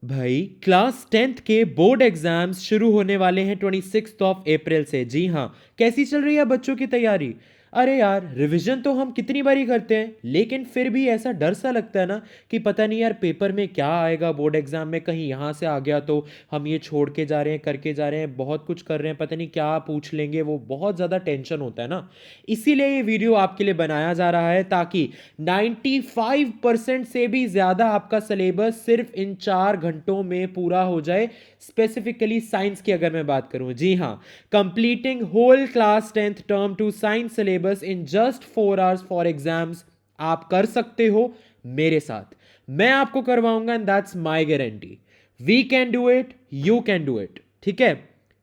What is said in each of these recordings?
भाई class 10th के board exams शुरू होने वाले हैं 26 अप्रैल से। जी हाँ, कैसी चल रही है बच्चों की तैयारी? अरे यार, रिवीजन तो हम कितनी बारी करते हैं, लेकिन फिर भी ऐसा डर सा लगता है ना कि पता नहीं यार पेपर में क्या आएगा, बोर्ड एग्जाम में कहीं यहाँ से आ गया तो हम ये छोड़ के जा रहे हैं, करके जा रहे हैं, बहुत कुछ कर रहे हैं, पता नहीं क्या पूछ लेंगे, वो बहुत ज़्यादा टेंशन होता है ना। इसीलिए ये वीडियो आपके लिए बनाया जा रहा है ताकि 95% से भी ज़्यादा आपका सिलेबस सिर्फ इन 4 घंटों में पूरा हो जाए। स्पेसिफिकली साइंस की अगर मैं बात करूं, जी हाँ, completing whole class 10th term two science syllabus in just 4 hours for exams आप कर सकते हो मेरे साथ। मैं आपको करवाऊंगा and that's my guarantee. We can do it, you can do it. ठीक है,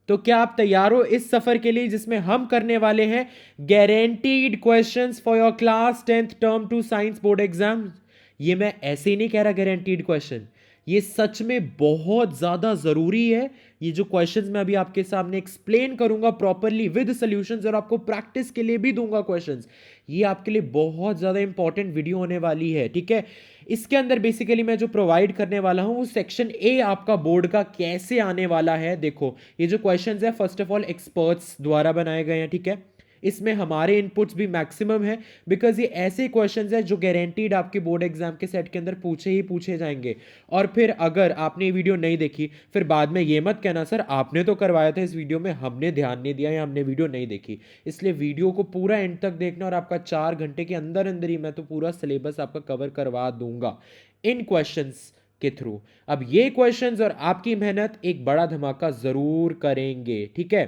तो क्या आप तैयार हो इस सफर के लिए जिसमें हम करने वाले हैं guaranteed questions for your class 10th term two science board exam? ये मैं ऐसे ही नहीं कह रहा गारंटीड क्वेश्चन, ये सच में बहुत ज्यादा जरूरी है। ये जो क्वेश्चंस मैं अभी आपके सामने एक्सप्लेन करूंगा प्रॉपरली विद सॉल्यूशंस, और आपको प्रैक्टिस के लिए भी दूंगा क्वेश्चंस, ये आपके लिए बहुत ज्यादा इंपॉर्टेंट वीडियो होने वाली है। ठीक है, इसके अंदर बेसिकली मैं जो प्रोवाइड करने वाला हूं वो सेक्शन ए आपका बोर्ड का कैसे आने वाला है। देखो, ये जो क्वेश्चंस है फर्स्ट ऑफ ऑल एक्सपर्ट्स द्वारा बनाए गए हैं। ठीक है, इसमें हमारे इनपुट्स भी मैक्सिमम है, बिकॉज ये ऐसे क्वेश्चंस है जो गारंटीड आपके बोर्ड एग्जाम के सेट के अंदर पूछे ही पूछे जाएंगे। और फिर अगर आपने ये वीडियो नहीं देखी, फिर बाद में ये मत कहना सर आपने तो करवाया था इस वीडियो में, हमने ध्यान नहीं दिया या हमने वीडियो नहीं देखी। इसलिए वीडियो को पूरा एंड तक देखना, और आपका 4 घंटे के अंदर अंदर ही मैं तो पूरा सिलेबस आपका कवर करवा दूंगा इन क्वेश्चंस के थ्रू। अब ये क्वेश्चंस और आपकी मेहनत एक बड़ा धमाका जरूर करेंगे। ठीक है,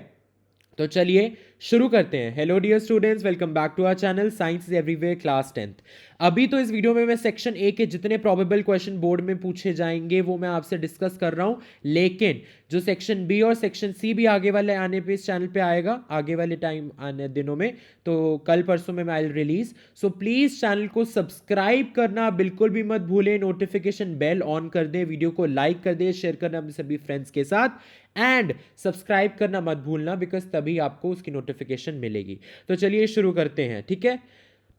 तो चलिए शुरू करते हैं। Hello dear students, welcome back to our channel science is everywhere class 10th। अभी तो इस वीडियो में मैं सेक्शन ए के जितने प्रोबेबल क्वेश्चन बोर्ड में पूछे जाएंगे वो मैं आपसे डिस्कस कर रहा हूं, लेकिन जो सेक्शन बी और सेक्शन सी भी आगे वाले आने पे इस चैनल पे आएगा, आगे वाले टाइम आने दिनों में, तो कल परसों में मैं I release. So please channel को सब्सक्राइब करना बिल्कुल भी मत भूलें, नोटिफिकेशन बेल ऑन कर दें, वीडियो को लाइक कर दें, शेयर करना अपने सभी फ्रेंड्स के साथ, एंड सब्सक्राइब करना मत भूलना, बिकॉज तभी आपको उसकी नोटिफिकेशन मिलेगी। तो चलिए शुरू करते हैं। ठीक है,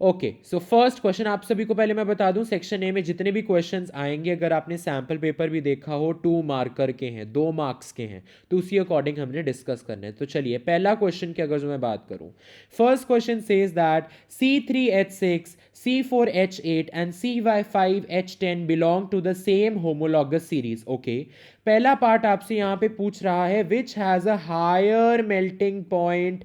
ओके, सो फर्स्ट क्वेश्चन आप सभी को पहले मैं बता दूं, सेक्शन ए में जितने भी क्वेश्चंस आएंगे, अगर आपने सैंपल पेपर भी देखा हो, 2 मार्कर के हैं, 2 मार्क्स के हैं, तो उसी अकॉर्डिंग हमने डिस्कस करने हैं। तो चलिए पहला क्वेश्चन की अगर जो मैं बात करूं, first question says that C3H6, C4H8 and C5H10 belong to the same homologous series. Okay, पहला पार्ट आपसे यहां पे पूछ रहा है which has a higher melting point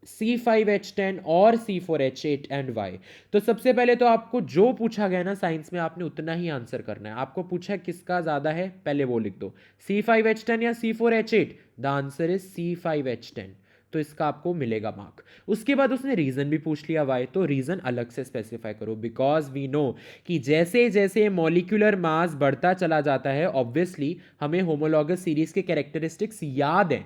C5H10 और C4H8 एंड Y। तो सबसे पहले तो आपको जो पूछा गया ना साइंस में, आपने उतना ही आंसर करना है। आपको पूछा है किसका ज्यादा है, पहले वो लिख दो, C5H10 या C4H8। The answer is C5H10, तो इसका आपको मिलेगा मार्क। उसके बाद उसने रीजन भी पूछ लिया वाई, तो रीजन अलग से स्पेसिफाई करो, बिकॉज वी नो कि जैसे जैसे मॉलिक्यूलर मास बढ़ता चला जाता है, ऑब्वियसली हमें होमोलॉगस सीरीज के कैरेक्टरिस्टिक्स याद हैं।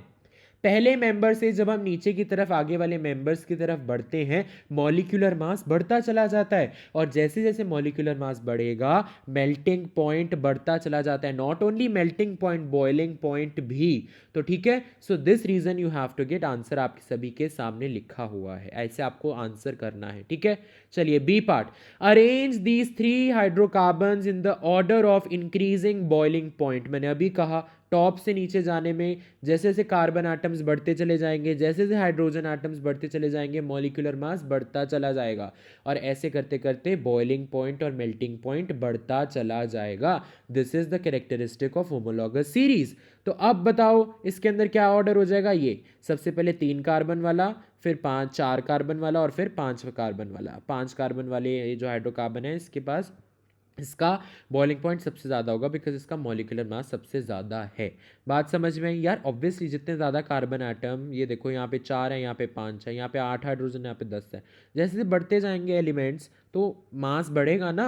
पहले मेंबर से जब हम नीचे की तरफ आगे वाले मेंबर्स की तरफ बढ़ते हैं, मॉलिक्यूलर मास बढ़ता चला जाता है, और जैसे जैसे मॉलिक्यूलर मास बढ़ेगा मेल्टिंग पॉइंट बढ़ता चला जाता है। Not only melting point, boiling point भी। तो ठीक है, so this reason you have to get, answer आपके सभी के सामने लिखा हुआ है, ऐसे आपको आंसर करना है। ठीक है, चलिए B part, arrange these 3 hydrocarbons in the order of increasing boiling point. मैंने अभी कहा टॉप से नीचे जाने में जैसे जैसे कार्बन एटम्स बढ़ते चले जाएंगे, जैसे जैसे हाइड्रोजन एटम्स बढ़ते चले जाएंगे, मॉलिक्यूलर मास बढ़ता चला जाएगा, और ऐसे करते करते बॉइलिंग पॉइंट और मेल्टिंग पॉइंट बढ़ता चला जाएगा। This is the characteristic of homologous series. तो अब बताओ इसके अंदर क्या ऑर्डर हो जाएगा, ये सबसे पहले 3 कार्बन वाला, फिर 4 कार्बन वाला, और फिर 5 कार्बन वाला। 5 कार्बन वाले ये जो हाइड्रोकार्बन है इसके पास, इसका बॉइलिंग पॉइंट सबसे ज़्यादा होगा, बिकॉज इसका मॉलिक्यूलर मास सबसे ज़्यादा है। बात समझ में आई यार? ऑब्वियसली जितने ज़्यादा कार्बन एटम, ये देखो यहाँ पे 4 है, यहाँ पे 5 है, यहाँ पे 8 हाइड्रोजन, यहाँ पे 10 है, जैसे जैसे बढ़ते जाएंगे एलिमेंट्स तो मास बढ़ेगा ना,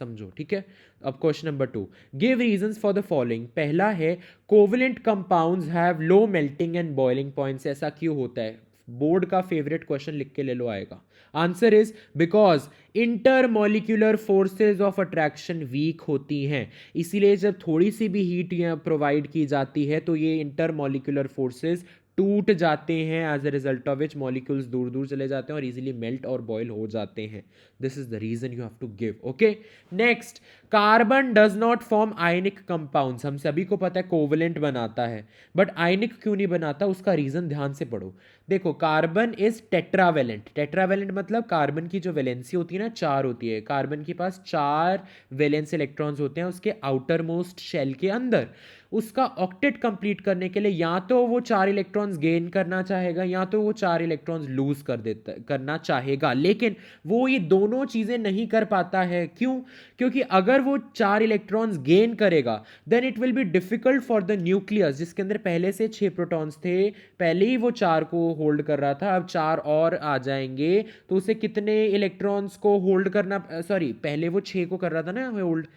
समझो। ठीक है, अब question number 2, give reasons for the following. पहला है covalent compounds have low melting and boiling points. ऐसा क्यों होता है? बोर्ड का फेवरेट क्वेश्चन लिख के ले लो, आएगा। Answer is because intermolecular forces of attraction weak होती हैं, इसीलिए जब थोड़ी सी भी हीट प्रोवाइड की जाती है तो ये इंटरमॉलिक्यूलर फोर्सेज टूट जाते हैं, as a result of which molecules दूर दूर चले जाते हैं और इजीली मेल्ट और बॉयल हो जाते हैं. This is the reason you have to give. Okay, next, carbon does not form ionic compounds. हम सभी को पता है कोवलेंट बनाता है, बट आयनिक क्यों नहीं बनाता, उसका रीजन ध्यान से पढ़ो. देखो, कार्बन इज टेट्रावेलेंट. टेट्रावेलेंट मतलब कार्बन की जो वैलेंसी होती है ना, 4 होती है. कार्बन के पास 4 वैलेंस इलेक्ट्रॉन्स होते हैं उसके आउटर मोस्ट शेल के अंदर. उसका ऑक्टेट कंप्लीट करने के लिए या तो वो 4 इलेक्ट्रॉन्स गेन करना चाहेगा या तो वो 4 इलेक्ट्रॉन्स लूज करना चाहेगा, लेकिन वो ये दोनों चीजें नहीं कर पाता है. क्यों? क्योंकि अगर वो 4 इलेक्ट्रॉन्स गेन करेगा then it will be difficult for the nucleus, जिसके अंदर पहले से 6 प्रोटॉन्स थे, पहले ही वो 4 को होल्ड कर रहा था, अब 4 और आ जाएंगे तो उसे कितने इलेक्ट्रॉन्स को होल्ड करना, सॉरी पहले वो 6 को कर रहा था ना होल्ड,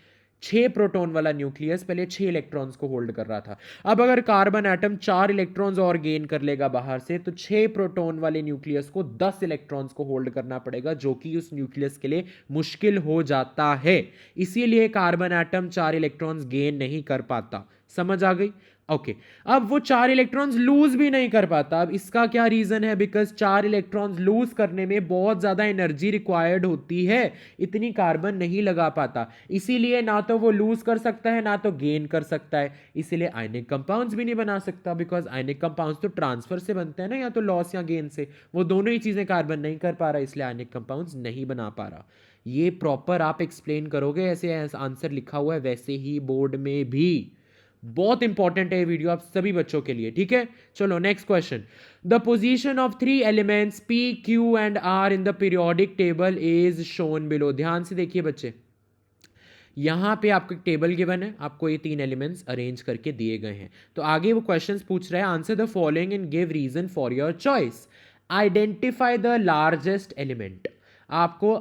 6 प्रोटॉन वाला न्यूक्लियस पहले 6 इलेक्ट्रॉन्स को होल्ड कर रहा था. अब अगर कार्बन एटम 4 इलेक्ट्रॉन्स और गेन कर लेगा बाहर से तो 6 प्रोटॉन वाले न्यूक्लियस को 10 इलेक्ट्रॉन्स को होल्ड करना पड़ेगा, जो कि उस न्यूक्लियस के लिए मुश्किल हो जाता है. इसीलिए कार्बन एटम 4 इलेक्ट्रॉन्स गेन नहीं कर पाता. समझ आ गई? ओके, अब वो 4 इलेक्ट्रॉन्स लूज भी नहीं कर पाता. अब इसका क्या रीजन है? बिकॉज 4 इलेक्ट्रॉन्स लूज करने में बहुत ज्यादा एनर्जी रिक्वायर्ड होती है, इतनी कार्बन नहीं लगा पाता. इसीलिए ना तो वो लूज कर सकता है ना तो गेन कर सकता है. इसीलिए आयनिक कंपाउंड्स भी नहीं बना सकता, बिकॉज आयनिक कंपाउंड्स तो ट्रांसफर से बनते हैं ना, या तो लॉस या गेन से. वो दोनों ही चीजें कार्बन नहीं कर पा रहा, इसलिए आयनिक कंपाउंड्स नहीं बना पा रहा. ये प्रॉपर आप एक्सप्लेन करोगे, ऐसे आंसर लिखा हुआ है वैसे ही बोर्ड में भी. बहुत इंपॉर्टेंट है ये वीडियो आप सभी बच्चों के लिए. ठीक है, चलो next question. The position of 3 elements P, Q and R in the periodic table is shown below. ध्यान से देखिए बच्चे, यहां पे आपको एक टेबल गिवन है, आपको ये 3 एलिमेंट्स अरेंज करके दिए गए हैं. तो आगे वो क्वेश्चंस पूछ रहा है, answer the following and give reason for your choice. Identify the largest element. आपको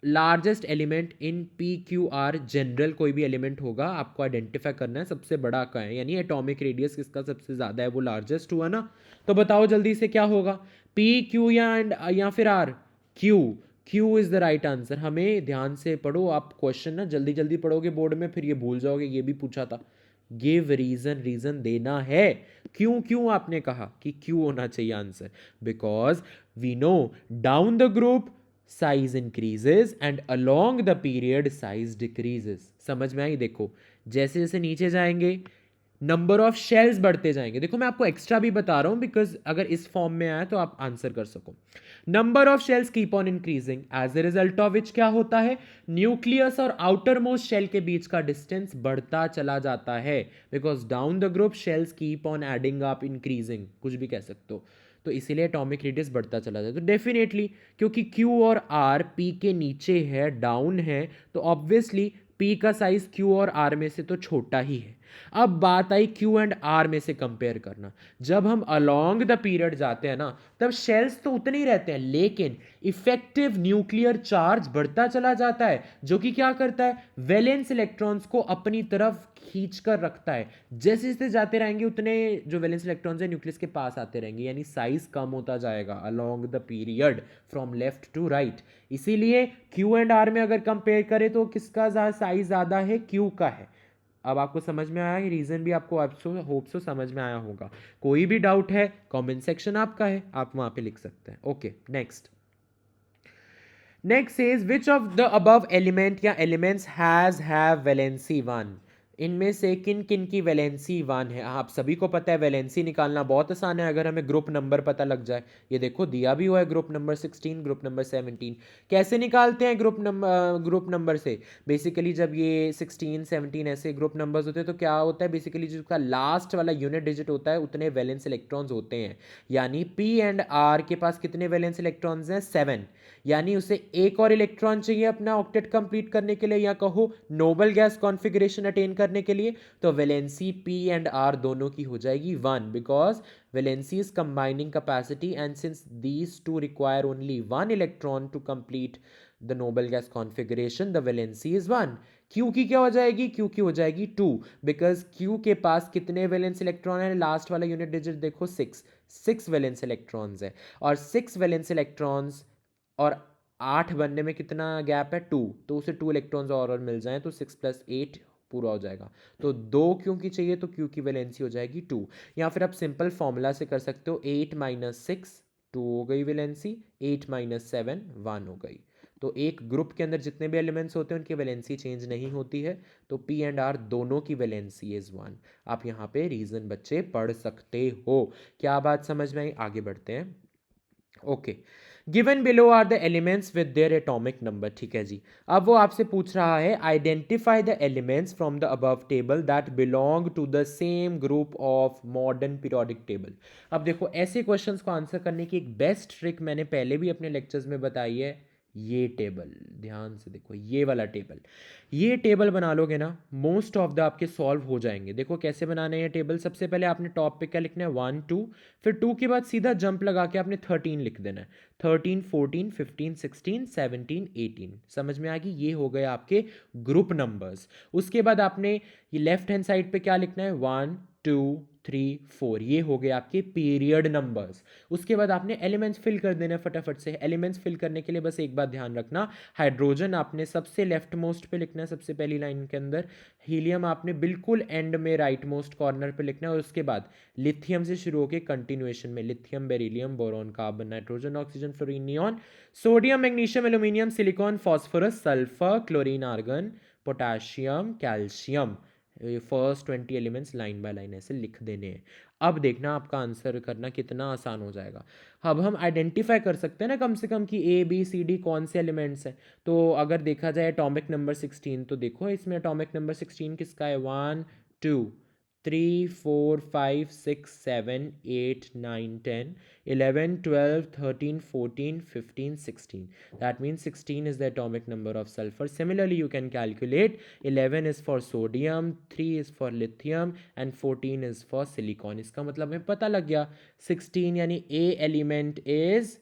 largest element in P Q R, general कोई भी एलिमेंट होगा आपको आइडेंटिफाई करना है, सबसे बड़ा का है, यानी एटॉमिक रेडियस किसका सबसे ज्यादा है वो लार्जेस्ट हुआ ना. तो बताओ जल्दी से क्या होगा, पी क्यू या फिर R? Q. Q is the right answer. हमें ध्यान से पढ़ो आप, क्वेश्चन ना जल्दी जल्दी पढ़ोगे बोर्ड में फिर ये भूल जाओगे, ये भी पूछा था. गिव रीजन, रीजन देना है. क्यों क्यों आपने कहा कि क्यों होना चाहिए answer? Because we know down the group size increases and along the period size decreases. समझ में आई? देखो जैसे जैसे नीचे जाएंगे नंबर ऑफ शेल्स बढ़ते जाएंगे. देखो मैं आपको एक्स्ट्रा भी बता रहा हूं बिकॉज अगर इस फॉर्म में आया तो आप आंसर कर सको. Number of shells keep on increasing, as a result of which क्या होता है, न्यूक्लियस और आउटर मोस्ट शेल के बीच का डिस्टेंस बढ़ता चला जाता है. Because down the group shells keep on adding up, increasing, कुछ भी कह सकते हो. तो इसीलिए एटॉमिक रेडियस बढ़ता चला जाए. तो डेफिनेटली क्योंकि Q और R P के नीचे है, डाउन है, तो ऑब्वियसली P का साइज Q और R में से तो छोटा ही है. अब बात आई Q एंड R में से कंपेयर करना. जब हम अलोंग द पीरियड जाते हैं ना तब शेल्स तो उतने ही रहते हैं, लेकिन इफेक्टिव न्यूक्लियर चार्ज बढ़ता चला जाता है, जो कि क्या करता है, वैलेंस इलेक्ट्रॉन्स को अपनी तरफ खींच कर रखता है. जैसे जैसे जाते रहेंगे उतने जो वैलेंस इलेक्ट्रॉन्स है न्यूक्लियस के पास आते रहेंगे, यानी साइज कम होता जाएगा along the period from left to right. इसीलिए Q एंड R में अगर कंपेयर करें तो किसका साइज ज्यादा है? Q का है. अब आपको समझ में आया, रीजन भी आपको होप सो समझ में आया होगा. कोई भी डाउट है कमेंट सेक्शन आपका है, आप वहां पे लिख सकते हैं. Okay, next. Next says which of the above element या एलिमेंट्स हैव वैलेंसी 1. इनमें से किन किन की वैलेंसी 1 है? आप सभी को पता है वैलेंसी निकालना बहुत आसान है अगर हमें ग्रुप नंबर पता लग जाए. ये देखो दिया भी हुआ है, ग्रुप नंबर 16, ग्रुप नंबर 17. कैसे निकालते हैं ग्रुप नंबर से? बेसिकली जब ये 16 17 ऐसे ग्रुप नंबर्स होते हैं तो क्या होता है, बेसिकली जिसका लास्ट वाला यूनिट डिजिट होता है उतने वैलेंस इलेक्ट्रॉन्स होते हैं. यानी P एंड R के पास कितने वैलेंस इलेक्ट्रॉन्स हैं? 7. यानी उसे एक और इलेक्ट्रॉन चाहिए अपना ऑक्टेट कंप्लीट करने के लिए, या कहो नोबल गैस कॉन्फ़िगरेशन अटेन करने के लिए. तो वैलेंसी P एंड R दोनों की हो जाएगी 1, because valency is combining capacity and since these two require only 1 electron to complete the noble gas configuration, the valency is 1. Q की क्या हो जाएगी? Q की हो जाएगी 2, बिकॉज Q के पास कितने वैलेंस इलेक्ट्रॉन है? लास्ट वाला यूनिट डिजिट देखो 6 वैलेंस इलेक्ट्रॉन्स है, और 6 वैलेंस इलेक्ट्रॉन्स और 8 बनने में कितना गैप है? 2. तो उसे 2 इलेक्ट्रॉन्स और मिल जाएं तो 6 + 8 पूरा हो जाएगा। तो 2 क्यू की चाहिए तो क्यू की वैलेंसी हो जाएगी 2। या फिर आप सिंपल फॉर्मूला से कर सकते हो, 8 माइनस 6 2 हो गई वैलेंसी, 8 माइनस 7 1 हो गई। तो एक ग्रुप के अंदर जितने भी एलिमेंट्स होते हैं उनकी वैलेंसी चेंज नहीं होती है, तो पी एंड आर दोनों की वैलेंसी इज 1। आप यहाँ पे रीजन बच्चे पढ़ सकते हो। क्या बात समझ में आई? आगे बढ़ते हैं। Okay, given below are the elements with their atomic number. ठीक है जी, अब वो आपसे पूछ रहा है identify the elements from the above table that belong to the same group of modern periodic table. अब देखो, ऐसे क्वेश्चंस को आंसर करने की एक बेस्ट ट्रिक मैंने पहले भी अपने लेक्चर्स में बताई है। ये टेबल ध्यान से देखो, ये वाला टेबल, ये टेबल बना लोगे ना, मोस्ट ऑफ द आपके सॉल्व हो जाएंगे। देखो कैसे बनाने हैं टेबल। सबसे पहले आपने टॉप पे क्या लिखना है, 1 2, फिर 2 के बाद सीधा जंप लगा के आपने 13 लिख देना है। 13 14 15 16 17 18, समझ में आ गई? ये हो गए आपके ग्रुप नंबर्स। उसके बाद आपने ये लेफ्ट हैंड साइड पे क्या लिखना है, 1 2 3 4, ये हो गए आपके पीरियड नंबर्स। उसके बाद आपने एलिमेंट्स फिल कर देना फटाफट से। एलिमेंट्स फिल करने के लिए बस एक बात ध्यान रखना, हाइड्रोजन आपने सबसे लेफ्ट मोस्ट पे लिखना है, सबसे पहली लाइन के अंदर। हीलियम आपने बिल्कुल एंड में राइट मोस्ट कॉर्नर पे लिखना है। और उसके बाद लिथियम से शुरू होकर कंटिन्यूएशन में lithium, beryllium, boron, carbon, nitrogen, oxygen, fluorine, neon, sodium, magnesium, aluminium, silicon, phosphorus, sulphur, chlorine, argon, potassium, calcium. First 20 elements line by line ऐसे लिख देने हैं। अब देखना आपका आंसर करना कितना आसान हो जाएगा। अब हम आइडेंटिफाई कर सकते हैं ना कम से कम कि ए बी सी डी कौन से एलिमेंट्स हैं। तो अगर देखा जाए एटॉमिक नंबर 16, तो देखो इसमें एटॉमिक नंबर 16 किसका है, 1 2 3 4 5 6 7 8 9 10 11 12 13 14 15 16, that means 16 is the atomic number of sulfur. Similarly you can calculate 11 is for sodium, 3 is for lithium and 14 is for silicon. इसका मतलब हमें पता लग गया, 16 यानी A element is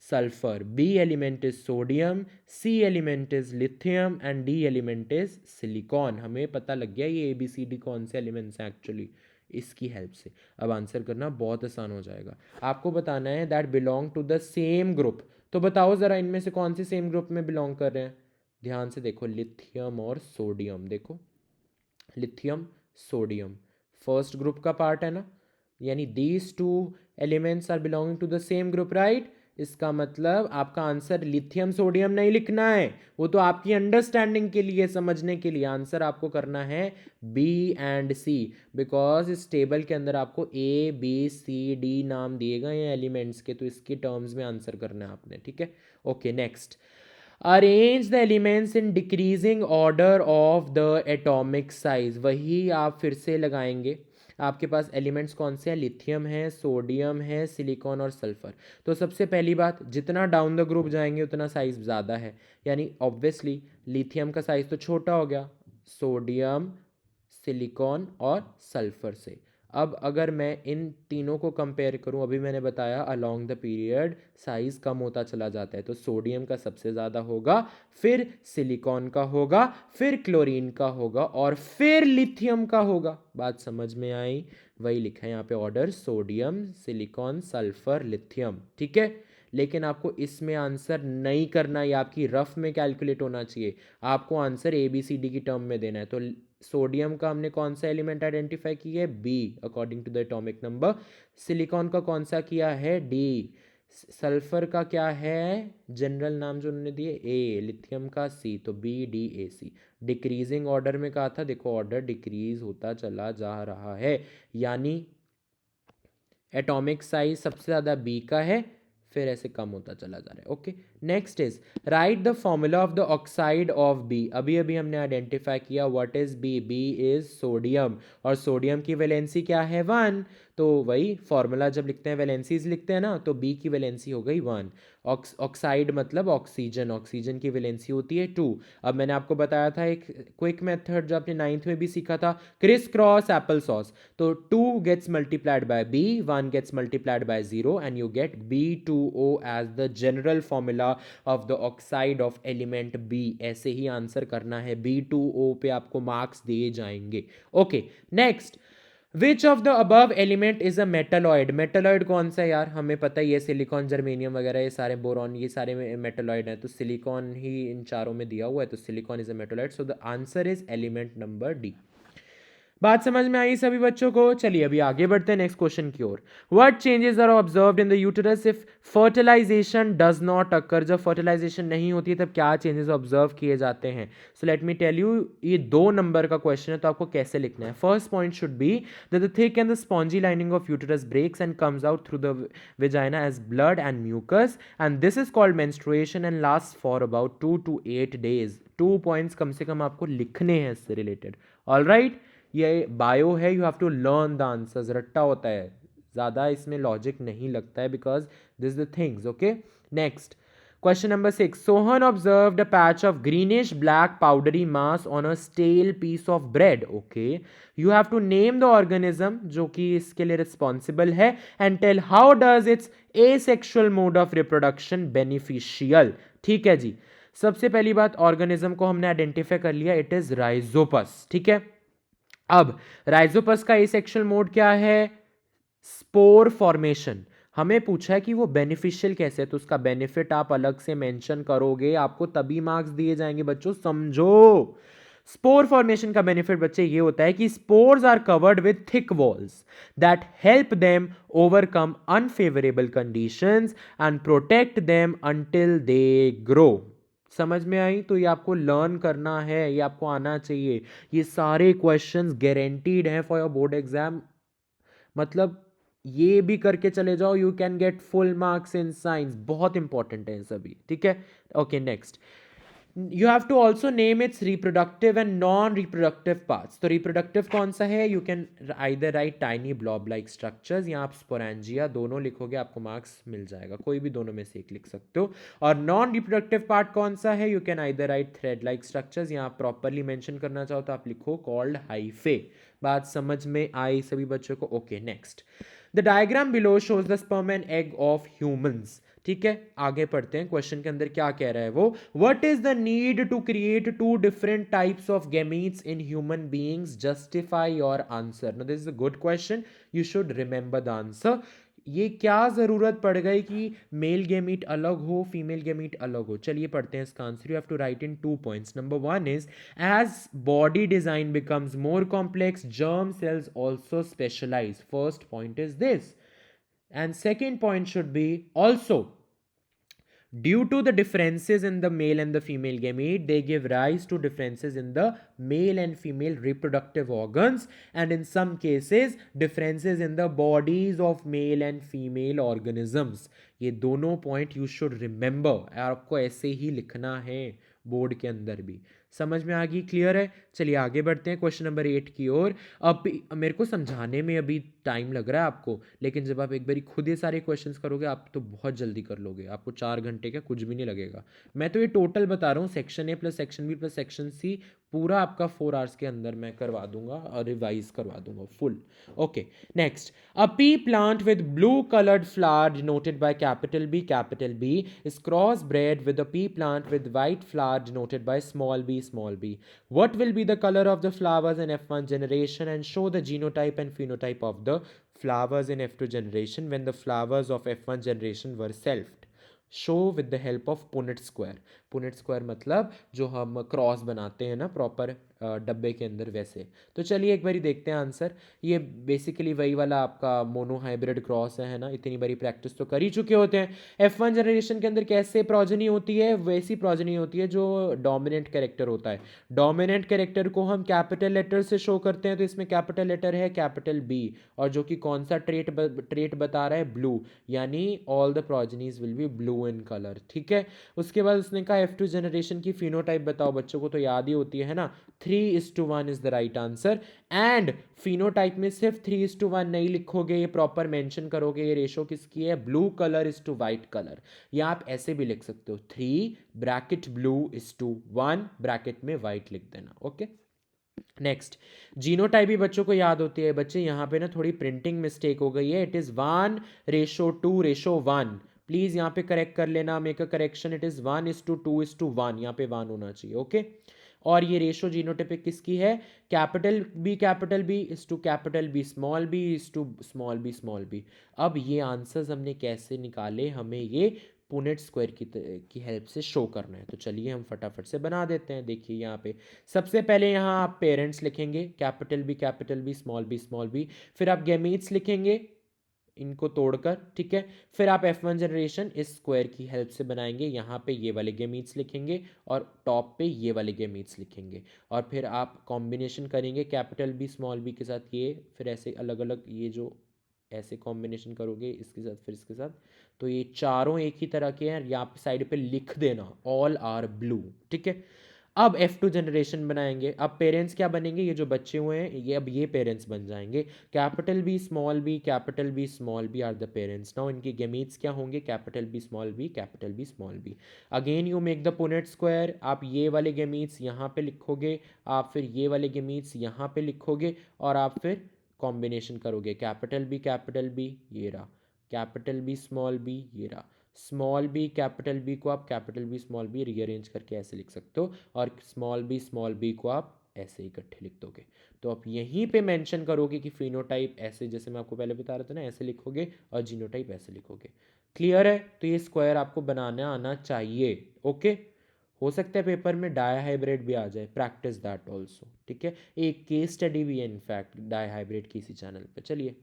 sulfur, B element is sodium, C element is lithium and D element is silicon. हमें पता लग गया ये ABCD कौन से एलिमेंट्स हैं एक्चुअली, इसकी हेल्प से। अब आंसर करना बहुत आसान हो जाएगा। आपको बताना है that belong to the same group. तो बताओ ज़रा इनमें से कौन से सेम ग्रुप में बिलोंग कर रहे हैं। ध्यान से देखो, लिथियम और सोडियम। देखो लिथियम सोडियम फर्स्ट ग्रुप का पार्ट है ना, यानी these two elements are belonging to the same group, right. इसका मतलब आपका आंसर लिथियम सोडियम नहीं लिखना है, वो तो आपकी अंडरस्टैंडिंग के लिए, समझने के लिए। आंसर आपको करना है बी एंड सी, बिकॉज इस टेबल के अंदर आपको ए बी सी डी नाम दिए गए हैं एलिमेंट्स के, तो इसकी टर्म्स में आंसर करना है आपने, ठीक है। Okay next, arrange the elements in decreasing order of the atomic size. वही आप फिर से लगाएंगे। आपके पास एलिमेंट्स कौन से हैं, लिथियम है, सोडियम है, सिलिकॉन और सल्फर। तो सबसे पहली बात, जितना डाउन द ग्रुप जाएंगे उतना साइज ज़्यादा है, यानी ऑब्वियसली लिथियम का साइज तो छोटा हो गया सोडियम, सिलिकॉन और सल्फर से। अब अगर मैं इन तीनों को कंपेयर करूं, अभी मैंने बताया अलोंग द पीरियड साइज कम होता चला जाता है, तो सोडियम का सबसे ज़्यादा होगा, फिर सिलिकॉन का होगा, फिर क्लोरीन का होगा और फिर लिथियम का होगा। बात समझ में आई? वही लिखा है यहाँ पे order, sodium, silicon, sulphur, lithium, ठीक है। लेकिन आपको इसमें आंसर नहीं करना, ये आपकी रफ में कैलकुलेट होना चाहिए। आपको answer A B C D की टर्म में देना है। तो सोडियम का हमने कौन सा एलिमेंट आइडेंटिफाई किया है, B according to the atomic number. Silicon का कौन सा किया है, डी। सल्फर का क्या है, जनरल नाम जो उन्होंने दिए, ए। लिथियम का सी, तो B D A C. Decreasing order में कहा था, देखो ऑर्डर डिक्रीज होता चला जा रहा है, यानी एटॉमिक साइज सबसे ज़्यादा बी का है, फिर ऐसे कम होता चला जा रहा है। Okay next is write the formula of the oxide of B. अभी अभी हमने आइडेंटिफाई किया what is B, B is sodium, और सोडियम की वैलेंसी क्या है, 1। तो वही फॉर्मूला जब लिखते हैं वैलेंसीज लिखते हैं ना, तो बी की वैलेंसी हो गई 1। ऑक्साइड मतलब ऑक्सीजन, ऑक्सीजन की वैलेंसी होती है 2। अब मैंने आपको बताया था एक क्विक मेथड जो आपने 9th में भी सीखा था, क्रिस क्रॉस एप्पल सॉस। तो 2 gets multiplied by b, 1 gets multiplied by 0 and you get B2O as the general formula of the oxide of element B। ऐसे ही आंसर करना है, B2O पे आपको मार्क्स दिए जाएंगे। Okay next, which of the above element is a metalloid? Metalloid कौन सा है यार, हमें पता ही है, सिलिकॉन, जर्मेनियम वगैरह, ये सारे बोरॉन, ये सारे मेटलॉइड हैं, तो सिलिकॉन ही इन चारों में दिया हुआ है, तो silicon is a metalloid, so the answer is element number D. बात समझ में आई सभी बच्चों को? चलिए अभी आगे बढ़ते हैं नेक्स्ट क्वेश्चन की ओर। What changes are observed in the uterus if fertilisation does not occur? जब फर्टिलाइजेशन नहीं होती है तब क्या चेंजेस ऑब्जर्व किए जाते हैं? So let me tell you, ये 2 नंबर का क्वेश्चन है, तो आपको कैसे लिखना है। First point should be that the thick and the spongy lining of uterus breaks and comes out through the vagina as blood and mucus, and this is called menstruation and lasts for about 2 to 8 days। 2 points कम से कम आपको लिखने हैं इससे रिलेटेड। All right, ये bio है, you have to learn the answers, रट्टा होता है, ज़्यादा इसमें लॉजिक नहीं लगता है, because this the things. Okay, next question number 6। Sohan observed a patch of greenish black powdery mass on a stale piece of bread. Okay, you have to name the organism जो कि इसके लिए रिस्पॉन्सिबल है, and tell how does its asexual mode of reproduction beneficial. ठीक है जी, सबसे पहली बात, ऑर्गेनिज्म को हमने आइडेंटिफाई कर लिया, इट इज राइजोपस। ठीक है, अब राइजोपस का एसेक्सुअल मोड क्या है? Spore formation. हमें पूछा है कि वो बेनिफिशियल कैसे है, तो उसका बेनिफिट आप अलग से मेंशन करोगे, आपको तभी मार्क्स दिए जाएंगे बच्चों, समझो। स्पोर फॉर्मेशन का बेनिफिट बच्चे ये होता है कि spores are covered with thick walls that help them overcome unfavourable conditions and protect them until they grow. समझ में आई? तो ये आपको लर्न करना है, ये आपको आना चाहिए, ये सारे क्वेश्चंस गारंटीड हैं फॉर योर बोर्ड एग्जाम। मतलब ये भी करके चले जाओ, you can get full marks in science, बहुत इंपॉर्टेंट है सभी। ठीक है, okay next, you have to also name its reproductive and non reproductive parts. तो रिप्रोडक्टिव कौन सा है? You can either write tiny blob like structures या आप स्पोरेंजिया, दोनों लिखोगे आपको मार्क्स मिल जाएगा, कोई भी दोनों में से एक लिख सकते हो। और नॉन रिप्रोडक्टिव पार्ट कौन सा है? You can either right thread like structures या आप प्रॉपरली मेंशन करना चाहो तो आप लिखो कॉल्ड हाइफे। बात समझ में आई सभी बच्चों को? Okay next, the diagram below shows the sperm and egg of humans. ठीक है, आगे पढ़ते हैं, क्वेश्चन के अंदर क्या कह रहा है वो। What is the need to create 2 different types of gametes in human beings? Justify your answer. No, this is a good question, you should remember the answer. ये क्या जरूरत पड़ गई कि मेल गैमीट अलग हो, फीमेल गैमीट अलग हो? चलिए पढ़ते हैं इसका answer. You have to write in 2 points. Number 1 is as body design becomes more complex, germ cells also specialize. First point is this, and second point should be also due to the differences in the male and the female gamete, they give rise to differences in the male and female reproductive organs, and in some cases differences in the bodies of male and female organisms। ये दोनों point you should remember, आपको ऐसे ही लिखना है board के अंदर भी। समझ में आ गई? क्लियर है? चलिए आगे बढ़ते हैं क्वेश्चन नंबर 8 की ओर। अब मेरे को समझाने में अभी टाइम लग रहा है आपको, लेकिन जब आप एक बारी खुद ये सारे क्वेश्चंस करोगे आप तो बहुत जल्दी कर लोगे, आपको 4 घंटे का कुछ भी नहीं लगेगा। मैं तो ये टोटल बता रहा हूँ, section A plus section B plus section C, पूरा आपका 4 आवर्स के अंदर मैं करवा दूंगा और रिवाइज करवा दूंगा full. Okay next, a P plant with blue colored flower denoted by capital B is crossbred with a pea plant with white flower denoted by small b। What will be the color of the flowers in F1 generation, and show the genotype and phenotype of the flowers in F2 generation when the flowers of F1 generation were selfed? Show with the help of Punnett square. Punnett square मतलब जो हम cross बनाते हैं ना proper डब्बे के अंदर, वैसे। तो चलिए एक बारी देखते हैं आंसर। ये बेसिकली वही वाला आपका मोनो हाइब्रिड क्रॉस है ना, इतनी बारी प्रैक्टिस तो कर ही चुके होते हैं। F1 जनरेशन के अंदर कैसे प्रोजनी होती है? वैसी प्रोजनी होती है जो डोमिनेंट कैरेक्टर होता है। डोमिनेंट कैरेक्टर को हम कैपिटल लेटर से शो करते हैं, तो इसमें कैपिटल लेटर है कैपिटल बी, और जो कि कौन सा ट्रेट बता रहा है? ब्लू, यानी all the progenies will be blue in colour. ठीक है, उसके बाद उसने कहा F2 जनरेशन की फिनोटाइप बताओ। बच्चों को तो याद ही होती है ना, 3:1 is the right answer. And phenotype में सिर्फ 3:1 नहीं लिखोगे, ये प्रॉपर मेंशन करोगे ये रेशो किसकी है, blue colour is to white colour. या आप ऐसे भी लिख सकते हो 3 bracket blue is to 1 bracket में वाइट लिख देना। ओके नेक्स्ट, जीनोटाइप भी बच्चों को याद होती है। बच्चे यहाँ पे ना थोड़ी प्रिंटिंग मिस्टेक हो गई है, इट इज 1:2:1। प्लीज यहाँ पे करेक्ट कर लेना, make a correction, it is 1:2:1, यहाँ पे 1 होना चाहिए। ओके और ये रेशो जीनोटिपिक किसकी है, capital B is to capital B small B is to small B. अब ये आंसर्स हमने कैसे निकाले, हमें ये पुनेट स्क्वायर की हेल्प से शो करना है। तो चलिए हम फटाफट से बना देते हैं। देखिए यहाँ पे सबसे पहले यहाँ आप पेरेंट्स लिखेंगे, कैपिटल बी स्मॉल बी, फिर आप गैमीट्स लिखेंगे इनको तोड़कर, ठीक है। फिर आप F1 जनरेशन इस स्क्वायर की हेल्प से बनाएंगे, यहाँ पे ये वाले गेमीट्स लिखेंगे और टॉप पे ये वाले गेमीट्स लिखेंगे, और फिर आप कॉम्बिनेशन करेंगे कैपिटल बी स्मॉल बी के साथ ये, फिर ऐसे अलग अलग ये जो ऐसे कॉम्बिनेशन करोगे इसके साथ फिर इसके साथ, तो ये चारों एक ही तरह के हैं। यहाँ पे साइड पे लिख देना ऑल आर ब्लू, ठीक है। अब F2 जनरेशन बनाएंगे। अब पेरेंट्स क्या बनेंगे, ये जो बच्चे हुए हैं ये अब ये पेरेंट्स बन जाएंगे। Capital B small B are the parents. Now इनके गेमीट्स क्या होंगे, capital B small B. Again you make the Punnett square. आप ये वाले गेमीट्स यहाँ पे लिखोगे, आप फिर ये वाले गेमीट्स यहाँ पे लिखोगे, और आप फिर कॉम्बिनेशन करोगे कैपिटल बी ये रहा, कैपिटल बी स्मॉल बी ये रहा, स्मॉल बी कैपिटल बी को आप capital B small B rearrange करके ऐसे लिख सकते हो, और स्मॉल बी को आप ऐसे इकट्ठे लिख दोगे। तो आप यहीं पे मेंशन करोगे कि फिनोटाइप ऐसे, जैसे मैं आपको पहले बता रहा था ना, ऐसे लिखोगे, और जीनोटाइप ऐसे लिखोगे। क्लियर है? तो ये स्क्वायर आपको बनाना आना चाहिए। ओके, हो सकता है पेपर में डाईहाइब्रिड भी आ जाए, प्रैक्टिस दैट ऑल्सो, ठीक है। एक केस स्टडी भी है इनफैक्ट डाईहाइब्रिड की इसी चैनल पे। चलिए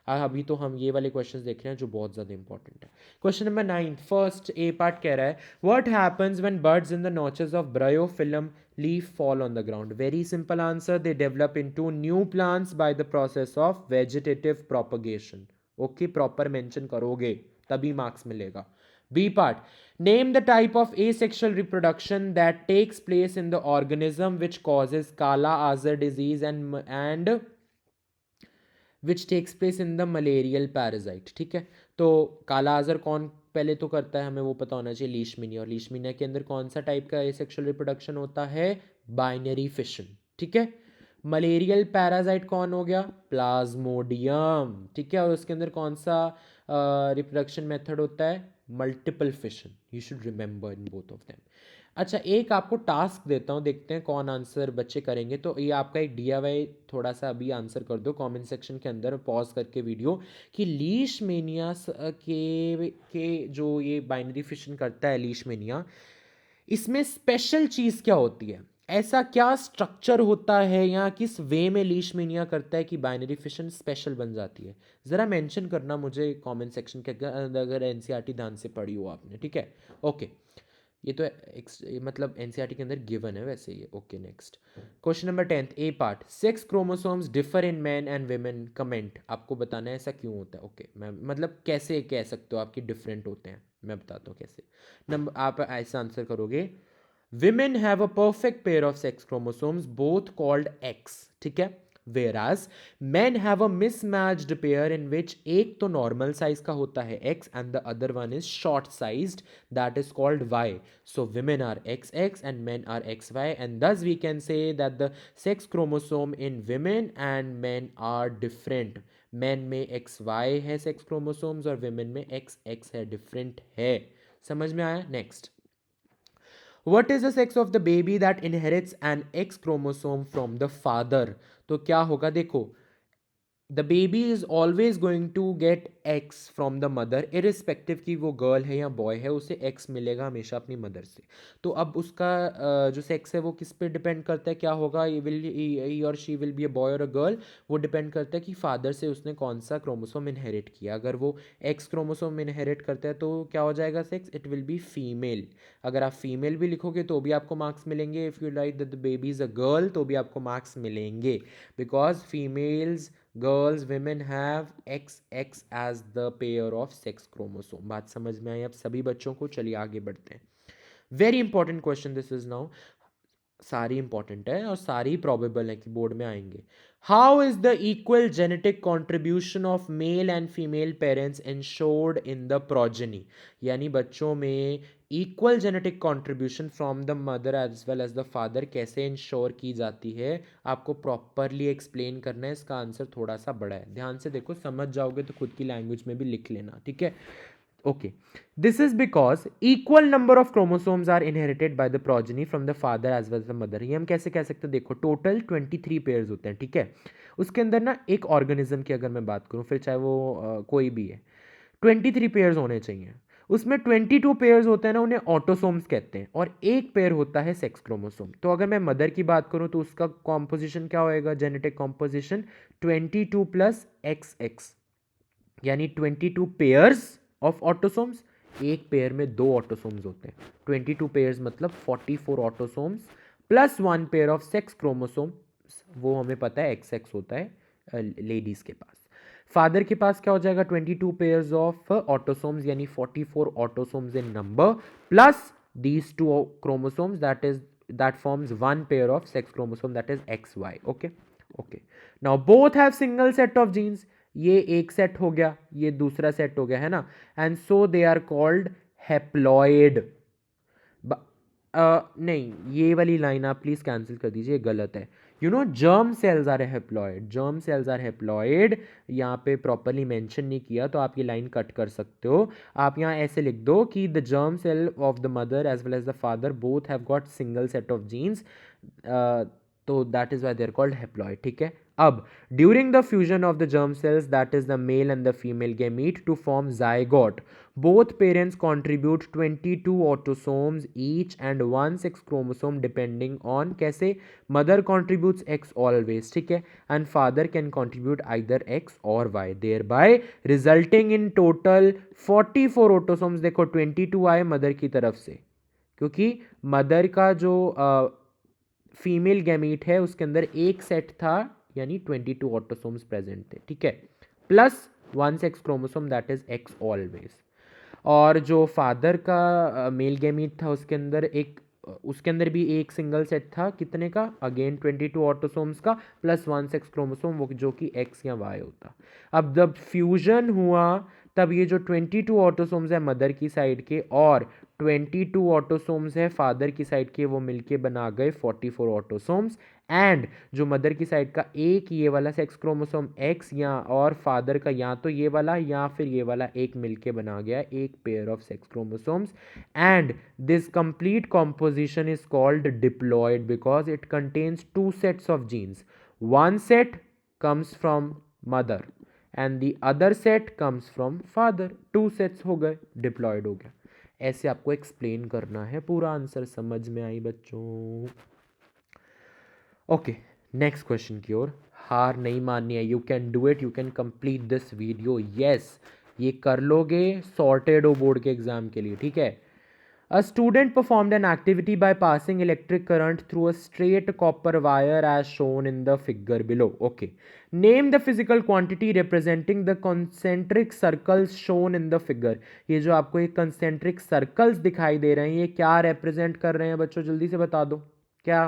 अभी तो हम ये वाले क्वेश्चंस देख रहे हैं जो बहुत ज़्यादा इंपॉर्टेंट है। Question number 9 first A part कह रहा है what happens when birds in the notches of Bryophyllum leaf fall on the ground. Very simple answer, they develop into new plants by the process of vegetative propagation. Okay, proper mention करोगे तभी marks मिलेगा। B part, name the type of asexual reproduction that takes place in the organism which causes Kala-Azar disease and which takes place in the malarial parasite। ठीक है, तो काला आजर कौन पहले तो करता है, हमें वो पता होना चाहिए, लीशमीनिया। और लीशमीनिया के अंदर कौन सा टाइप का एसेक्सुअल रिप्रोडक्शन होता है, बाइनरी फिशन। ठीक है, मलेरियल पैरासाइट कौन हो गया, प्लाज्मोडियम। ठीक है, और उसके अंदर कौन सा रिप्रोडक्शन मेथड होता है, multiple fission. You should remember in both of them. अच्छा, एक आपको टास्क देता हूँ, देखते हैं कौन आंसर बच्चे करेंगे। तो ये आपका एक DIY, थोड़ा सा अभी आंसर कर दो कमेंट सेक्शन के अंदर पॉज करके वीडियो, कि लीशमेनिया के जो ये बाइनरी फिशन करता है लीशमेनिया, इसमें स्पेशल चीज़ क्या होती है, ऐसा क्या स्ट्रक्चर होता है या किस वे में लीशमेनिया करता है कि बाइनरी फिशन स्पेशल बन जाती है। ज़रा मेंशन करना मुझे कमेंट सेक्शन के अंदर अगर NCERT ध्यान से पढ़ी हो आपने। ठीक है, ओके, ये तो मतलब NCERT के अंदर गिवन है वैसे ये। Okay, next question number 10 A part, sex chromosomes differ in man and women, comment. आपको बताना है ऐसा क्यों होता है। ओके, मैं मतलब कैसे कह सकते हो आपकी डिफरेंट होते हैं, मैं बताता हूँ कैसे। नंबर आप ऐसा आंसर करोगे, women have a perfect pair of sex chromosomes both called X। ठीक है, whereas men have a mismatched pair in which एक तो normal size का होता है X and the other one is short sized, that is called Y। so women are XX and men are XY, and thus we can say that the sex chromosome in women and men are different। men में XY है sex chromosomes और women में XX है, different है। समझ में आया? Next, What is the sex of the baby that inherits an X chromosome from the father? तो क्या होगा, देखो, the baby is always going to get X from the mother, irrespective कि वो गर्ल है या बॉय है, उसे एक्स मिलेगा हमेशा अपनी मदर से। तो अब उसका जो सेक्स है वो किस पे डिपेंड करता है, क्या होगा, ही और she will be a boy और अ गर्ल। वो डिपेंड करता है कि फादर से उसने कौन सा क्रोमोसोम इनहेरिट किया। अगर वो एक्स क्रोमोसोम इनहेरिट करता है तो क्या हो जाएगा sex, it will B female. अगर आप फीमेल भी लिखोगे तो भी आपको मार्क्स मिलेंगे। If you like that the baby is a girl तो भी आपको मार्क्स मिलेंगे, because females, girls, women have XX as the pair of sex chromosome। बात समझ में आई अब सभी बच्चों को? चलिए आगे बढ़ते हैं। Very important question this is now, सारी इंपॉर्टेंट है और सारी प्रॉबेबल है कि बोर्ड में आएंगे। How is the equal genetic contribution of male and female parents ensured in the progeny. यानी बच्चों में equal genetic contribution from the mother as well as the father कैसे इंश्योर की जाती है, आपको प्रॉपरली एक्सप्लेन करना है। इसका आंसर थोड़ा सा बड़ा है, ध्यान से देखो, समझ जाओगे तो खुद की लैंग्वेज में भी लिख लेना। ठीक है, Okay, this is because equal number of chromosomes are inherited by the progeny from the father as well as the mother. ये हम कैसे कह सकते हैं, देखो टोटल 23 पेयर्स होते हैं, ठीक है। उसके अंदर ना एक ऑर्गेनिज्म की अगर मैं बात करूँ, फिर चाहे वो कोई भी है, 23 पेयर्स होने चाहिए। उसमें 22 पेयर्स होते हैं ना, उन्हें ऑटोसोम्स कहते हैं, और एक पेयर होता है सेक्स क्रोमोसोम। तो अगर मैं मदर की बात करूँ तो उसका कॉम्पोजिशन क्या होएगा, जेनेटिक कॉम्पोजिशन 22 प्लस XX, यानी 22 पेयर्स ऑफ ऑटोसोम्स। एक पेयर में दो ऑटोसोम्स होते हैं, 22 पेयर्स मतलब 44 autosomes plus one pair of sex chromosomes, वो हमें पता है XX होता है लेडीज के पास। फादर के पास क्या हो जाएगा, 22 पेयर्स ऑफ ऑटोसोम्स यानी 44 autosomes in number plus these two chromosomes, that forms one pair of sex chromosome, that is XY. Okay, now both have single set of genes, ये एक सेट हो गया, ये दूसरा सेट हो गया, है ना, and so they are called haploid. नहीं, ये वाली लाइन आप प्लीज कैंसिल कर दीजिए, गलत है। You know germ cells are haploid, germ cells are haploid, यहाँ पे प्रॉपरली मेंशन नहीं किया तो आप ये लाइन कट कर सकते हो। आप यहाँ ऐसे लिख दो कि the germ cell of the mother as well as the father both have got single set of genes, तो that is why they are called haploid, ठीक है। अब during the fusion of the germ cells, that is the male and the female gamete to form zygote, both parents contribute 22 autosomes each and one sex chromosome depending on, कैसे, mother contributes X always, ठीक है, and father can contribute either X or Y, thereby resulting in total 44 autosomes। देखो 22 आए mother की तरफ से, क्योंकि mother का जो फीमेल गैमीट है उसके अंदर एक सेट था, यानी 22 ऑटोसोम्स प्रेजेंट थे, ठीक है, plus one sex chromosome that is X always. और जो फादर का मेल गैमीट था उसके अंदर भी एक सिंगल सेट था, कितने का, अगेन 22 ऑटोसोम्स का प्लस वन सेक्स क्रोमोसोम, वो जो कि X या Y होता। अब जब फ्यूजन हुआ तब ये जो 22 ऑटोसोम्स है मदर की साइड के और 22 ऑटोसोम्स है फादर की साइड के, वो मिलके बना गए 44 ऑटोसोम्स। एंड जो मदर की साइड का एक ये वाला सेक्स क्रोमोसोम X या और फादर का या तो ये वाला या फिर ये वाला एक मिलके बना गया एक pair of sex chromosomes. And this complete composition is called diploid because it contains two sets of genes, one set comes from mother and the other set comes from father, two sets हो गए, diploid हो गया। ऐसे आपको explain करना है, पूरा answer समझ में आई बच्चों। ओके, नेक्स्ट क्वेश्चन की ओर। हार नहीं माननी है, you can do it, you can complete this video, yes, ये कर लोगे, सॉर्टेड हो बोर्ड के एग्जाम के लिए, ठीक है। A student performed an activity by passing electric current through a straight copper wire as shown in the figure below. Okay. Name the physical quantity representing the concentric circles shown in the figure. ये जो आपको ये concentric circles दिखाई दे रहे हैं, ये क्या represent कर रहे हैं बच्चों, जल्दी से बता दो, क्या,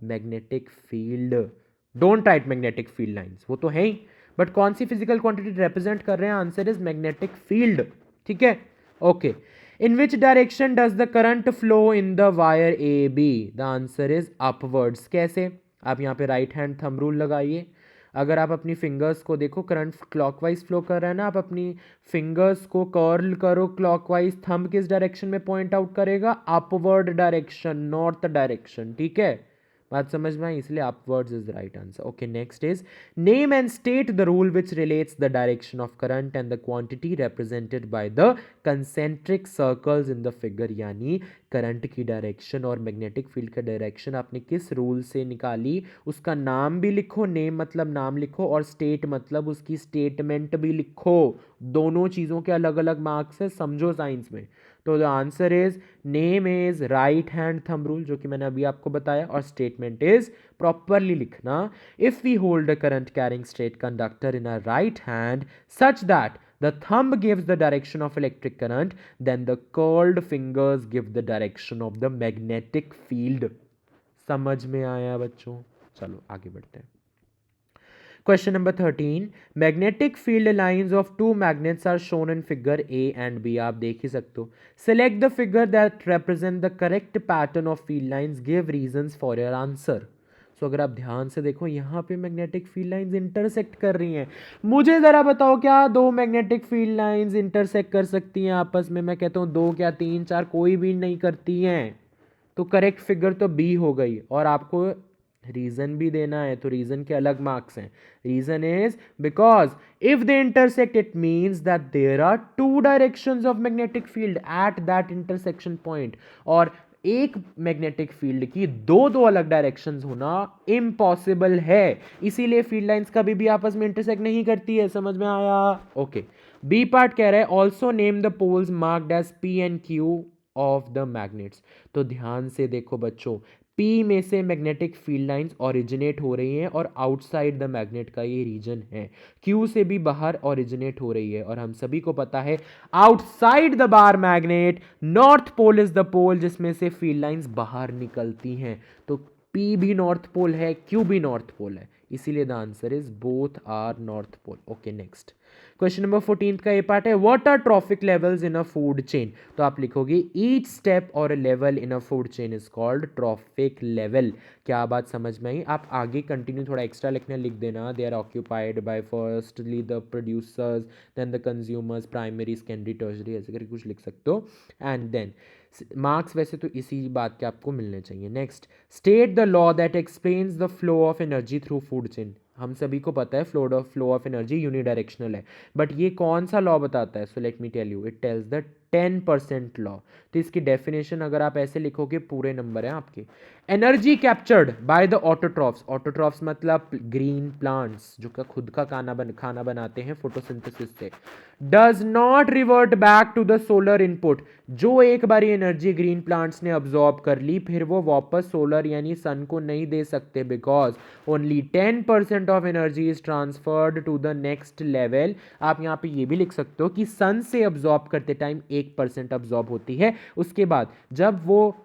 magnetic field. Don't write magnetic field lines, वो तो है ही, बट कौन सी फिजिकल क्वांटिटी रिप्रेजेंट कर रहे हैं, आंसर इज मैग्नेटिक फील्ड, ठीक है। Okay, in which direction does the current flow in the wire A B, the answer is upwards. कैसे, आप यहाँ पे राइट हैंड थंब रूल लगाइए, अगर आप अपनी फिंगर्स को देखो करंट क्लॉकवाइज फ्लो कर रहा है ना, आप अपनी फिंगर्स को कर्ल करो क्लॉकवाइज, थंब किस डायरेक्शन में पॉइंट आउट करेगा, अपवर्ड डायरेक्शन, नॉर्थ डायरेक्शन, ठीक है, बात समझ में आई, इसलिए upwards is the right answer. Okay, next is name and state the rule which relates the direction of current and the quantity represented by the concentric circles in the figure, यानी current की direction और magnetic field का direction आपने किस rule से निकाली, उसका नाम भी लिखो, नेम मतलब नाम लिखो और स्टेट मतलब उसकी स्टेटमेंट भी लिखो, दोनों चीज़ों के अलग अलग मार्क्स है, समझो साइंस में। तो the answer is name is right hand thumb rule, जो कि मैंने अभी आपको बताया, और स्टेटमेंट इज प्रॉपरली लिखना, if we hold a current carrying straight conductor in a right hand such that the thumb gives the direction of electric current, then the curled fingers give the direction of the magnetic field। समझ में आया बच्चों, चलो आगे बढ़ते हैं। Question number 13, magnetic field lines of two magnets are shown in figure A and B, आप देख ही सकते हो। Select the figure that represent the correct pattern of field lines, give reasons for your answer। सो अगर आप ध्यान से देखो यहाँ पे मैग्नेटिक फील्ड लाइंस इंटरसेक्ट कर रही हैं। मुझे ज़रा बताओ क्या दो मैग्नेटिक फील्ड लाइंस इंटरसेक्ट कर सकती हैं आपस में? मैं कहता हूँ दो, क्या तीन, चार, कोई भी नहीं करती हैं। तो करेक्ट फिगर तो बी हो गई। और आपको रीजन भी देना है, तो रीजन के अलग मार्क्स हैं। Reason is because if they intersect it means that there are two directions of magnetic field at that intersection point. और एक मैग्नेटिक फील्ड की दो दो अलग डायरेक्शंस होना इम्पॉसिबल है, इसीलिए फील्ड लाइंस कभी भी आपस में इंटरसेक्ट नहीं करती है। समझ में आया? ओके। बी पार्ट कह रहा है also name the poles marked as P and Q of the magnets. तो ध्यान से देखो बच्चों, P में से मैग्नेटिक फील्ड लाइंस ओरिजिनेट हो रही हैं और आउटसाइड द मैग्नेट का ये रीजन है। Q से भी बाहर ओरिजिनेट हो रही है, और हम सभी को पता है outside the bar magnet north pole is the pole जिसमें से फील्ड लाइंस बाहर निकलती हैं। तो P भी नॉर्थ पोल है, Q भी नॉर्थ पोल है, इसीलिए the answer is both are north pole. Okay, next question number 14 का ये पार्ट है what are trophic levels in a food chain. तो आप लिखोगे ईच स्टेप और level in a food chain is called trophic level. क्या बात समझ में आई? आप आगे कंटिन्यू थोड़ा एक्स्ट्रा लिखना, लिख देना they are occupied by firstly the producers then the consumers primary secondary tertiary, ऐसे करके कुछ लिख सकते हो। एंड देन मार्क्स वैसे तो इसी बात के आपको मिलने चाहिए। Next, state the law that explains the flow of energy through food chain. हम सभी को पता है फ्लो ऑफ एनर्जी यूनिडायरेक्शनल है, बट ये कौन सा लॉ बताता है? So let me tell you, it tells the 10% law. तो इसकी डेफिनेशन अगर आप ऐसे लिखोगे, पूरे नंबर है आपके। Energy captured by the autotrophs, autotrophs मतलब ग्रीन प्लांट्स जो का खुद का खाना बनाते हैं फोटोसिंथेसिस से, does not revert back to the solar input. जो एक बारी एनर्जी ग्रीन प्लांट्स ने अब्जॉर्ब कर ली, फिर वो वापस सोलर यानी सन को नहीं दे सकते, because only 10% of energy is transferred to the next level. आप यहाँ पे ये भी लिख सकते हो कि सन से अब्जॉर्ब करते टाइम 1% अब्जॉर्ब होती है, उसके बाद जब वो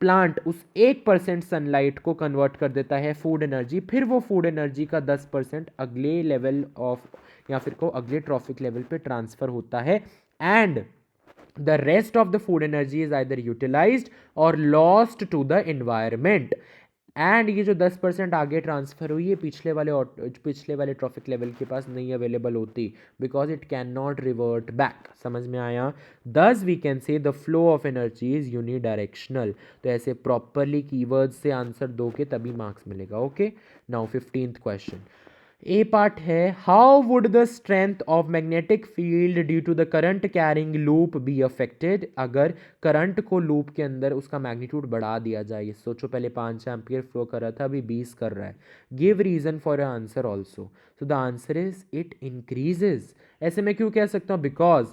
प्लांट उस 1% सनलाइट को कन्वर्ट कर देता है फूड एनर्जी, फिर वो फूड एनर्जी का 10% अगले लेवल ऑफ या फिर को अगले ट्रॉफिक लेवल पे ट्रांसफर होता है, and the rest of the food energy is either utilized or lost to the environment। And ये जो 10% आगे ट्रांसफर हुई है पिछले वाले ट्रॉफिक लेवल के पास नहीं अवेलेबल होती, because it can not revert back. समझ में आया? Thus we can say the flow of energy is unidirectional. तो ऐसे प्रॉपरली कीवर्ड्स से आंसर दोगे तभी मार्क्स मिलेगा। Okay, now 15th question. A part है how would the strength of magnetic field due to the current carrying loop be affected. अगर current को loop के अंदर उसका मैग्नीट्यूड बढ़ा दिया जाए, सोचो पहले 5 एम्पियर फ्लो कर रहा था, अभी 20 कर रहा है। Give reason for a answer also. So the answer is it increases. ऐसे मैं क्यों कह सकता हूँ? बिकॉज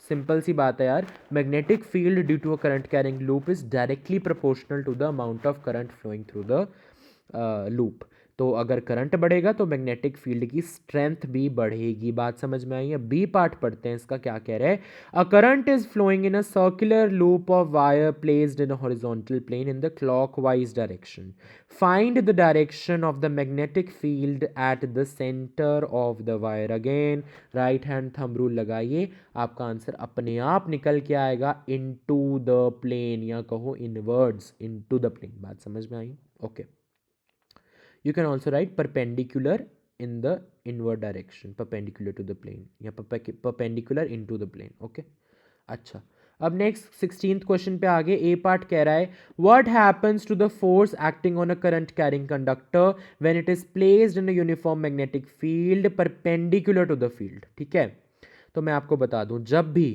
सिंपल सी बात है यार, magnetic field due to a current carrying loop is directly proportional to the amount of current flowing through the loop. तो अगर करंट बढ़ेगा तो मैग्नेटिक फील्ड की स्ट्रेंथ भी बढ़ेगी। बात समझ में आई है? बी पार्ट पढ़ते हैं, इसका क्या कह रहा है। A current is flowing in a circular loop of wire placed in a horizontal plane in the clockwise direction. Find the direction of the magnetic field at the centre of the wire. Again right hand thumb rule लगाइए, आपका answer अपने आप निकल के आएगा into the plane, या कहो inwards into the plane. बात समझ में आई? Okay. You can also write perpendicular in the inward direction, perpendicular to the plane या perpendicular into the plane। okay? अच्छा, अब नेक्स्ट 16th क्वेश्चन पे आगे। ए पार्ट कह रहा है what happens to the force acting on a current carrying conductor when it is placed in a uniform magnetic field perpendicular to the field. ठीक है, तो मैं आपको बता दूं, जब भी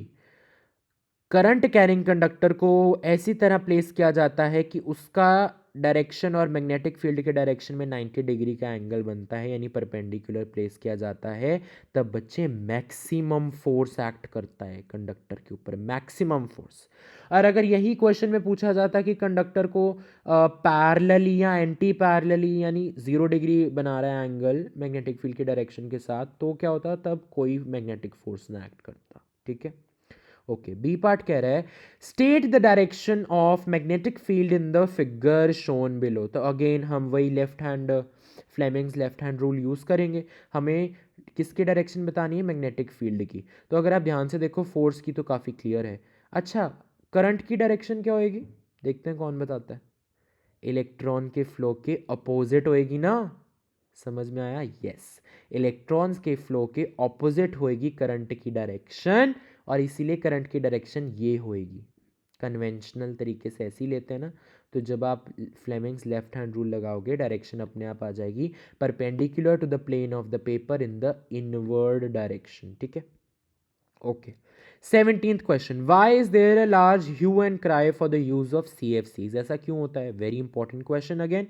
करंट कैरिंग कंडक्टर को ऐसी तरह प्लेस किया जाता है कि उसका डायरेक्शन और मैग्नेटिक फील्ड के डायरेक्शन में 90 डिग्री का एंगल बनता है, यानी परपेंडिकुलर प्लेस किया जाता है, तब बच्चे मैक्सिमम फोर्स एक्ट करता है कंडक्टर के ऊपर, मैक्सिमम फोर्स। और अगर यही क्वेश्चन में पूछा जाता कि कंडक्टर को पैरेलली या एंटी पैरेलली यानी 0 डिग्री बना रहा है एंगल मैग्नेटिक फील्ड के डायरेक्शन के साथ, तो क्या होता? तब कोई मैग्नेटिक फोर्स ना एक्ट करता। ठीक है, ओके। बी पार्ट कह रहा है state the direction of magnetic field in the figure shown below. तो अगेन हम वही left hand Fleming's left hand rule use करेंगे। हमें किसकी डायरेक्शन बतानी है? मैग्नेटिक फील्ड की। तो अगर आप ध्यान से देखो फोर्स की तो काफ़ी क्लियर है। अच्छा, करंट की डायरेक्शन क्या होएगी? देखते हैं कौन बताता है। इलेक्ट्रॉन के फ्लो के अपोजिट होएगी ना, समझ में आया? यस, इलेक्ट्रॉन्स के फ्लो के ऑपोजिट होएगी करंट की डायरेक्शन, और इसीलिए करंट की डायरेक्शन ये होएगी। कन्वेंशनल तरीके से ऐसे ही लेते हैं ना, तो जब आप फ्लेमिंग्स लेफ्ट हैंड रूल लगाओगे डायरेक्शन अपने आप आ जाएगी perpendicular to the plane of the paper in the inward direction. ठीक है, okay. 17th question, why is there a large hue and cry for the use of CFCs? ऐसा क्यों होता है? Very important question again.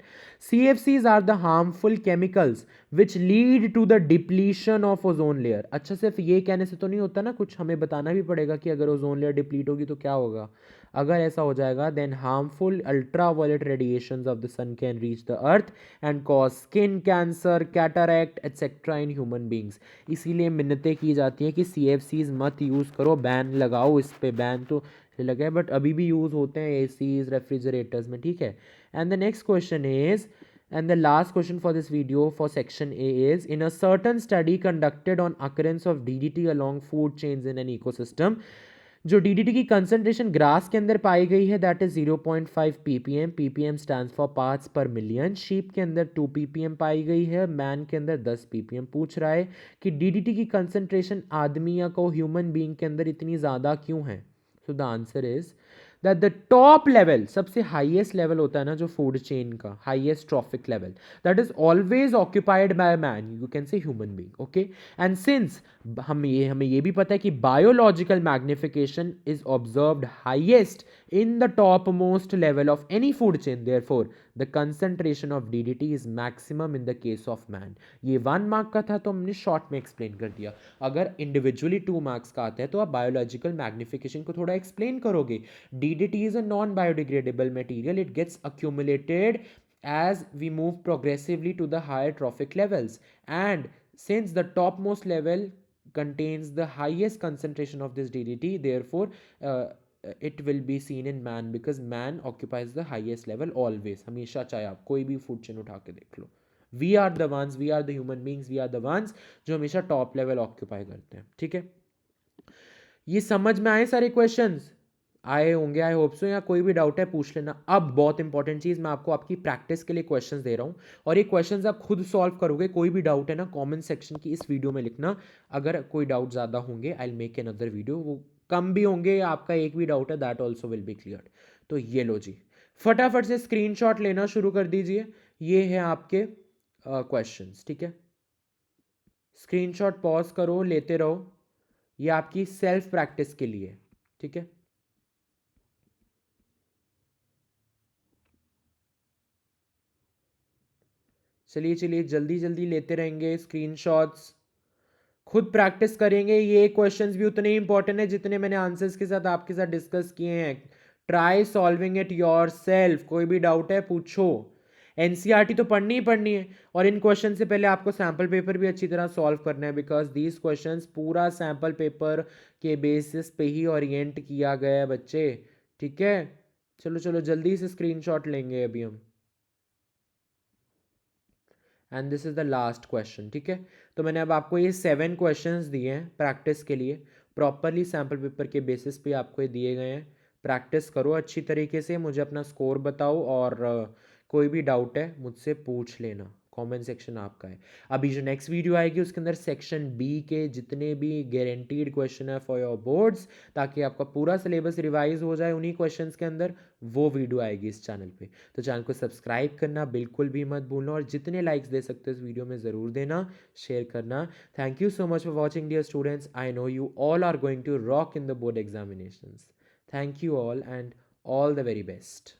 CFCs are the harmful chemicals which lead to the depletion of ozone layer. अच्छा, सिर्फ ये कहने से तो नहीं होता ना, कुछ हमें बताना भी पड़ेगा कि अगर ओजोन लेयर डिप्लीट होगी तो क्या होगा। अगर ऐसा हो जाएगा then harmful ultraviolet radiations of the sun can reach the earth and cause skin cancer, cataract etcetera in human beings. इसीलिए मिन्नतें की जाती हैं कि CFCs मत यूज़ करो, बैन लगाओ इस पे। बैन तो लगा है बट अभी भी यूज़ होते हैं ACs, रेफ्रिजरेटर्स में। ठीक है, and the next question is, and the last question for this video for section A is, in a certain study conducted on occurrence of DDT along food chains in an ecosystem, जो DDT की concentration grass के अंदर पाई गई है that is 0.5 ppm। ppm stands for parts पर million. Sheep के अंदर 2 ppm पाई गई है, मैन के अंदर 10 ppm। पूछ रहा है कि DDT की कंसंट्रेशन आदमी या को ह्यूमन बीइंग के अंदर इतनी ज़्यादा क्यों है। सो the answer is that the top level, सबसे हाईएस्ट लेवल होता है ना जो फूड चेन का, highest trophic level, that is always occupied by man, you can say human being. Okay, and since हमें ये भी पता है कि biological magnification is observed highest in the topmost level of any food chain, therefore the concentration of DDT is maximum in the case of man। ये 1 mark का था तो हमने शॉर्ट में एक्सप्लेन कर दिया। अगर इंडिविजुअली 2 मार्क्स का आता है तो आप बायोलॉजिकल मैग्निफिकेशन को थोड़ा एक्सप्लेन करोगे। DDT is a non biodegradable material, it gets accumulated as we move progressively to the higher trophic levels, and since the topmost level contains the highest concentration of this DDT, therefore it will be seen in man because man occupies the highest level always, हमेशा, चाहे आप कोई भी food chain उठा के देख लो। We are the ones, we are the human beings, we are the ones जो हमेशा टॉप लेवल ऑक्यूपाई करते हैं। ठीक है, ये समझ में आए सारे क्वेश्चंस? आए होंगे, आई होप सो। या कोई भी डाउट है पूछ लेना। अब बहुत इंपॉर्टेंट चीज़, मैं आपको आपकी प्रैक्टिस के लिए क्वेश्चंस दे रहा हूँ और ये क्वेश्चंस आप खुद सॉल्व करोगे। कोई भी डाउट है ना कमेंट सेक्शन की इस वीडियो में लिखना। अगर कोई डाउट ज़्यादा होंगे I will make another video, वो कम भी होंगे, आपका एक भी डाउट है that also will be clear. तो ये लो जी, फटाफट से स्क्रीनशॉट लेना शुरू कर दीजिए। ये है आपके क्वेश्चंस। ठीक है, स्क्रीनशॉट पॉज करो, लेते रहो, ये आपकी सेल्फ प्रैक्टिस के लिए। ठीक है, चलिए चलिए जल्दी जल्दी लेते रहेंगे स्क्रीनशॉट्स, खुद प्रैक्टिस करेंगे। ये क्वेश्चंस भी उतने ही इंपॉर्टेंट है जितने मैंने आंसर्स के साथ आपके साथ डिस्कस किए हैं। Try solving it your self. कोई भी डाउट है पूछो। एनसीईआरटी तो पढ़नी ही पढ़नी है, और इन क्वेश्चन से पहले आपको सैम्पल पेपर भी अच्छी तरह सॉल्व करना है बिकॉज दीज क्वेश्चंस पूरा सैम्पल पेपर के बेसिस पे ही ओरिएंट किया गया है बच्चे। ठीक है, चलो चलो जल्दी से स्क्रीनशॉट लेंगे अभी हम। And this is the last question. ठीक है, तो मैंने अब आपको ये 7 क्वेश्चंस दिए हैं प्रैक्टिस के लिए, प्रॉपरली सैम्पल पेपर के बेसिस पे आपको ये दिए गए हैं। प्रैक्टिस करो अच्छी तरीके से, मुझे अपना स्कोर बताओ, और कोई भी डाउट है मुझसे पूछ लेना। कमेंट सेक्शन आपका है। अभी जो नेक्स्ट वीडियो आएगी उसके अंदर सेक्शन B के जितने भी गारंटीड क्वेश्चन है फॉर योर बोर्ड्स, ताकि आपका पूरा सिलेबस रिवाइज हो जाए उन्हीं क्वेश्चंस के अंदर, वो वीडियो आएगी इस चैनल पे। तो चैनल को सब्सक्राइब करना बिल्कुल भी मत भूलना, और जितने लाइक्स दे सकते हो इस वीडियो में ज़रूर देना, शेयर करना। Thank you so much for watching dear students. I know you all are going to rock in the board examinations. Thank you all and all the very best.